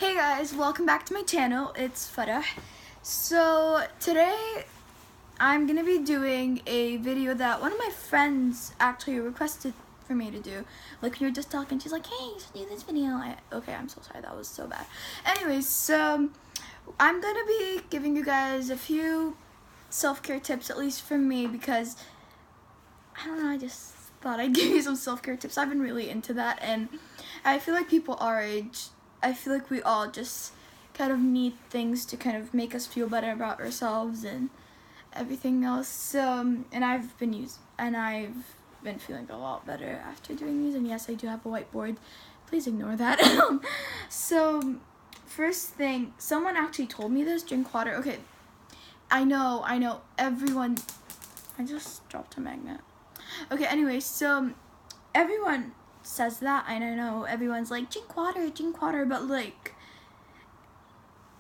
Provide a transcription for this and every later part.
Hey guys, welcome back to my channel. It's Farah. So today I'm gonna be doing a video that one of my friends actually requested for me to do. Like when you're just talking, she's like, "Hey, you should do this video." Okay, I'm so sorry, that was so bad. Anyways, so I'm gonna be giving you guys a few self-care tips, at least for me, because I don't know, I just thought I'd give you some self-care tips. I've been really into that, and I feel like people our age, I feel like we all just kind of need things to kind of make us feel better about ourselves and everything else. So, and I've been feeling a lot better after doing these. And yes, I do have a whiteboard. Please ignore that. So, first thing, someone actually told me this: drink water. Okay, I know, everyone. I just dropped a magnet. Okay, anyway, so everyone says that, and I know everyone's like, drink water, but like,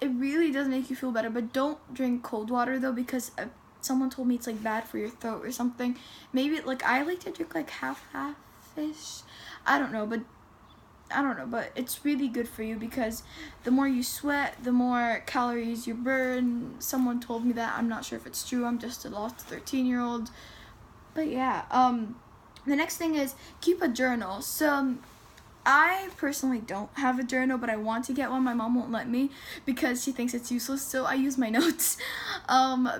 it really does make you feel better. But don't drink cold water though, because someone told me it's like bad for your throat or something. Maybe like I like to drink like half-ish. I don't know, but it's really good for you, because the more you sweat, the more calories you burn. Someone told me that. I'm not sure if it's true. I'm just a lost 13-year-old. But yeah, the next thing is keep a journal. So I personally don't have a journal, but I want to get one. My mom won't let me because she thinks it's useless, so I use my notes.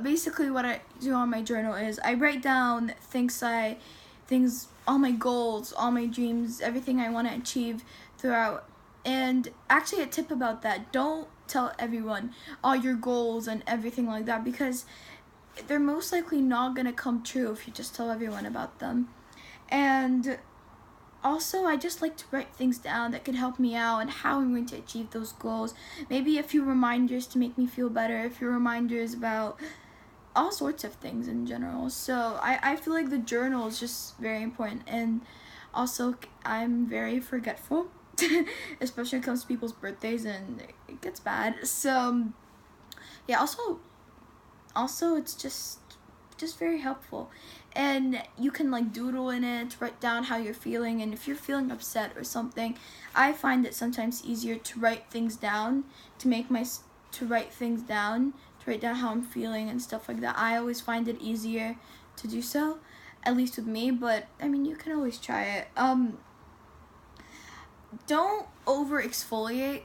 Basically what I do on my journal is I write down all my goals, all my dreams, everything I want to achieve throughout. And actually a tip about that, don't tell everyone all your goals and everything like that, because they're most likely not gonna come true if you just tell everyone about them. And also, I just like to write things down that could help me out and how I'm going to achieve those goals. Maybe a few reminders to make me feel better, a few reminders about all sorts of things in general. So I feel like the journal is just very important. And also, I'm very forgetful, especially when it comes to people's birthdays, and it gets bad. So yeah, also it's just very helpful. And you can like doodle in it, write down how you're feeling, and if you're feeling upset or something, I find it sometimes easier to write things down, to write down how I'm feeling and stuff like that. I always find it easier to do so, at least with me, but I mean, you can always try it. Don't over exfoliate.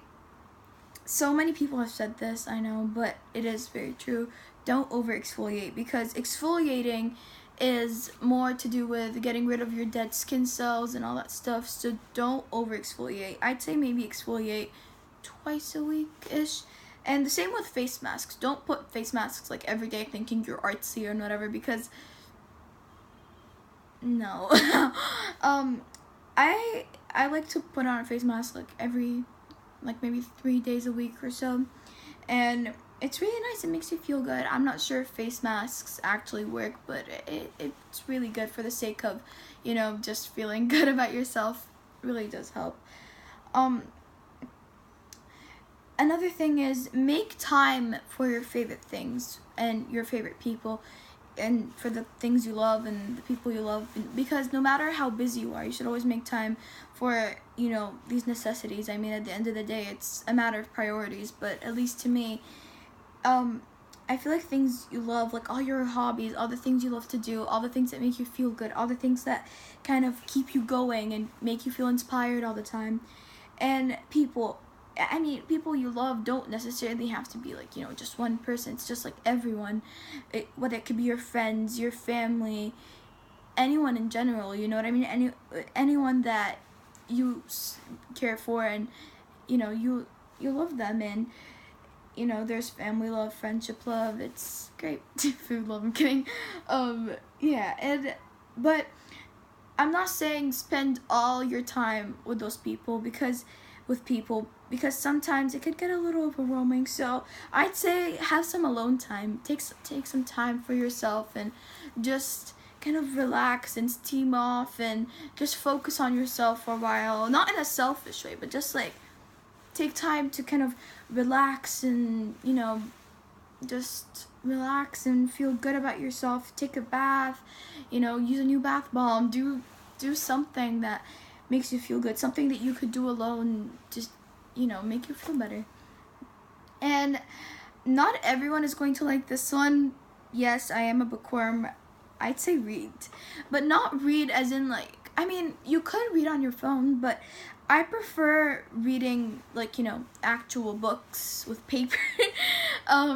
So many people have said this, I know, but it is very true. Don't over exfoliate, because exfoliating is more to do with getting rid of your dead skin cells and all that stuff. So don't over exfoliate. I'd say maybe exfoliate twice a week-ish. And the same with face masks. Don't put face masks like every day thinking you're artsy or whatever, because no. I like to put on a face mask like maybe 3 days a week or so, and it's really nice. It makes you feel good. I'm not sure if face masks actually work, but it's really good for the sake of, just feeling good about yourself. It really does help. Another thing is make time for your favorite things and your favorite people, and for the things you love and the people you love, because no matter how busy you are, you should always make time for, these necessities. I mean, at the end of the day, it's a matter of priorities, but at least to me, I feel like things you love, like all your hobbies, all the things you love to do, all the things that make you feel good, all the things that kind of keep you going and make you feel inspired all the time. And people you love don't necessarily have to be like, just one person. It's just like everyone. Whether it could be your friends, your family, anyone in general, you know what I mean? Anyone that you care for, and, you love them, and, there's family love, friendship love. It's great. Food love, I'm kidding. Yeah, but I'm not saying spend all your time with those people, because sometimes it could get a little overwhelming. So I'd say have some alone time. Take some time for yourself, and just kind of relax and steam off, and just focus on yourself for a while. Not in a selfish way, but just like take time to kind of relax and, just relax and feel good about yourself. Take a bath, use a new bath bomb. Do something that makes you feel good. Something that you could do alone, just make you feel better. And not everyone is going to like this one. Yes, I am a bookworm. I'd say read, but not read as in like, I mean, you could read on your phone, but I prefer reading like, actual books with paper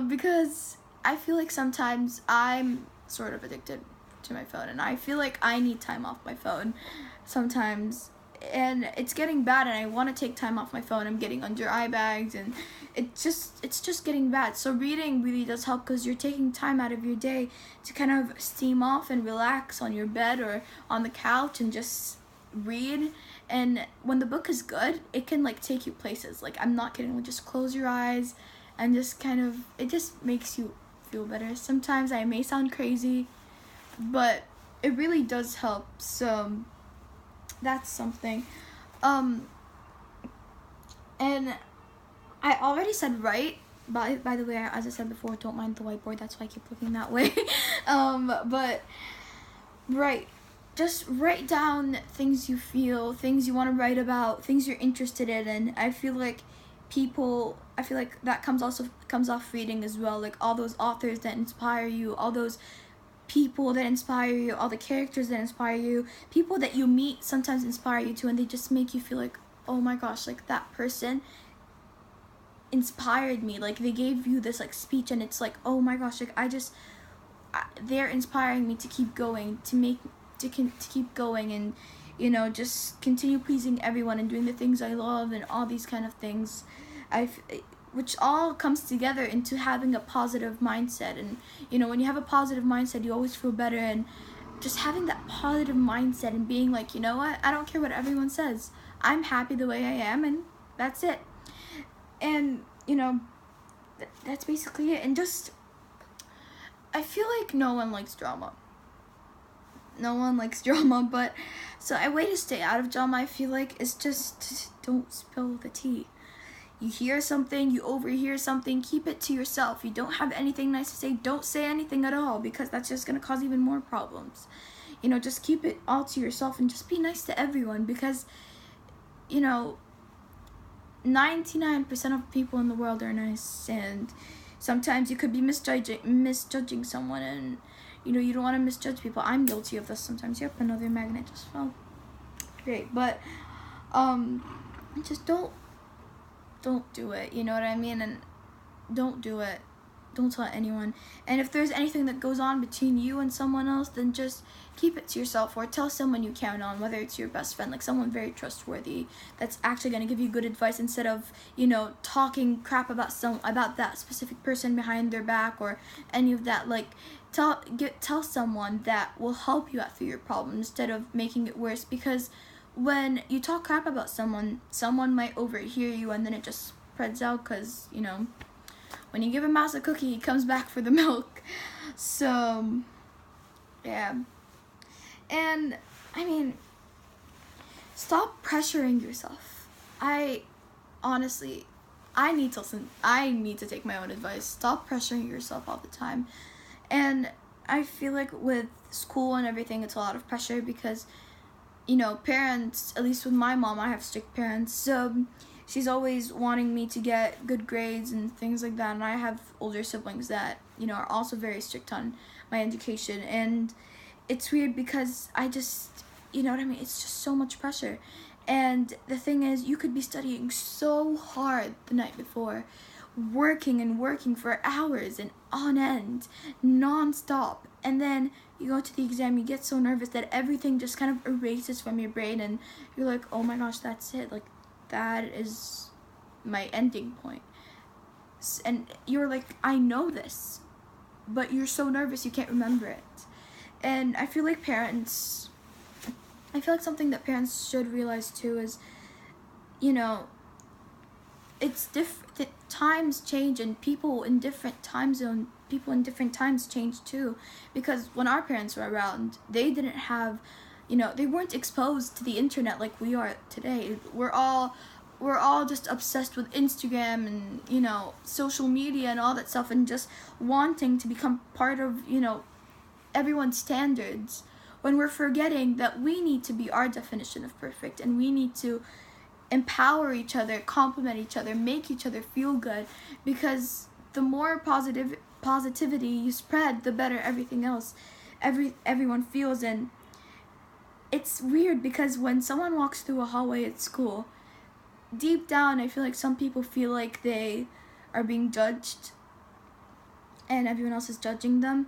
because I feel like sometimes I'm sort of addicted to my phone, and I feel like I need time off my phone sometimes, and it's getting bad, and I want to take time off my phone. I'm getting under eye bags, and it's just getting bad. So reading really does help because you're taking time out of your day to kind of steam off and relax on your bed or on the couch and just read. And when the book is good, it can like take you places. Like, I'm not kidding, just close your eyes and just kind of, it just makes you feel better. Sometimes I may sound crazy, but it really does help. So that's something. And I already said write. By the way, as I said before, don't mind the whiteboard. That's why I keep looking that way. But write. Just write down things you feel, things you want to write about, things you're interested in. And I feel like that comes off reading as well. Like all those authors that inspire you, all those people that inspire you, all the characters that inspire you, people that you meet sometimes inspire you too, and they just make you feel like, oh my gosh, like that person inspired me. Like they gave you this like speech, and it's like, oh my gosh, like they're inspiring me to keep going, to keep going, and just continue pleasing everyone and doing the things I love and all these kind of things. Which all comes together into having a positive mindset. And when you have a positive mindset, you always feel better. And just having that positive mindset and being like, you know what, I don't care what everyone says, I'm happy the way I am, and that's it. And that's basically it. And just, I feel like no one likes drama, but so a way to stay out of drama, I feel like, is just don't spill the tea. You hear something, you overhear something, keep it to yourself. You don't have anything nice to say, don't say anything at all, because that's just going to cause even more problems. Just keep it all to yourself and just be nice to everyone, because 99% of people in the world are nice, and sometimes you could be misjudging someone, and you don't want to misjudge people. I'm guilty of this sometimes. Yep, another magnet just fell. Great. But just don't do it, you know what I mean? And don't do it. Don't tell anyone. And if there's anything that goes on between you and someone else, then just keep it to yourself, or tell someone you count on, whether it's your best friend, like someone very trustworthy that's actually going to give you good advice, instead of talking crap about that specific person behind their back or any of that. Like tell someone that will help you out through your problem instead of making it worse, because when you talk crap about someone might overhear you, and then it just spreads out, because when you give a mouse a cookie, he comes back for the milk. So yeah. And I mean, stop pressuring yourself. I need to take my own advice. Stop pressuring yourself all the time. And I feel like with school and everything, it's a lot of pressure, because parents, at least with my mom, I have strict parents, so she's always wanting me to get good grades and things like that. And I have older siblings that are also very strict on my education, and it's weird because I just, it's just so much pressure. And the thing is, you could be studying so hard the night before, working for hours and on end, non-stop, and then you go to the exam, you get so nervous that everything just kind of erases from your brain, and you're like, oh my gosh, that's it, like that is my ending point. And you're like, I know this, but you're so nervous you can't remember it. And I feel like something that parents should realize too is, it's different. Times change, and people in different times change too. Because when our parents were around, they didn't have, they weren't exposed to the internet like we are today. We're all just obsessed with Instagram and social media and all that stuff, and just wanting to become part of everyone's standards, when we're forgetting that we need to be our definition of perfect, and we need to empower each other, compliment each other, make each other feel good, because the more positivity you spread, the better everything else everyone feels. And it's weird because when someone walks through a hallway at school, deep down I feel like some people feel like they are being judged and everyone else is judging them.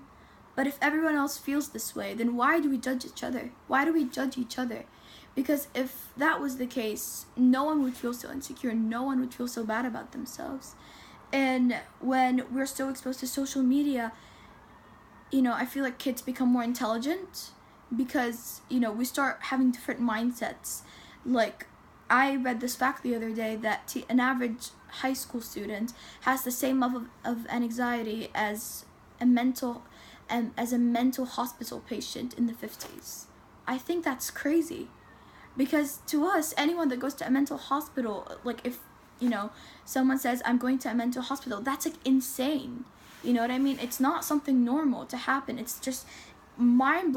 But if everyone else feels this way, then why do we judge each other? Why do we judge each other? Because if that was the case, no one would feel so insecure, no one would feel so bad about themselves. And when we're so exposed to social media, I feel like kids become more intelligent because, we start having different mindsets. Like, I read this fact the other day that an average high school student has the same level of anxiety as a mental hospital patient in the 50s. I think that's crazy. Because to us, anyone that goes to a mental hospital, like if, someone says, I'm going to a mental hospital, that's like insane. You know what I mean? It's not something normal to happen. It's just mind-blowing.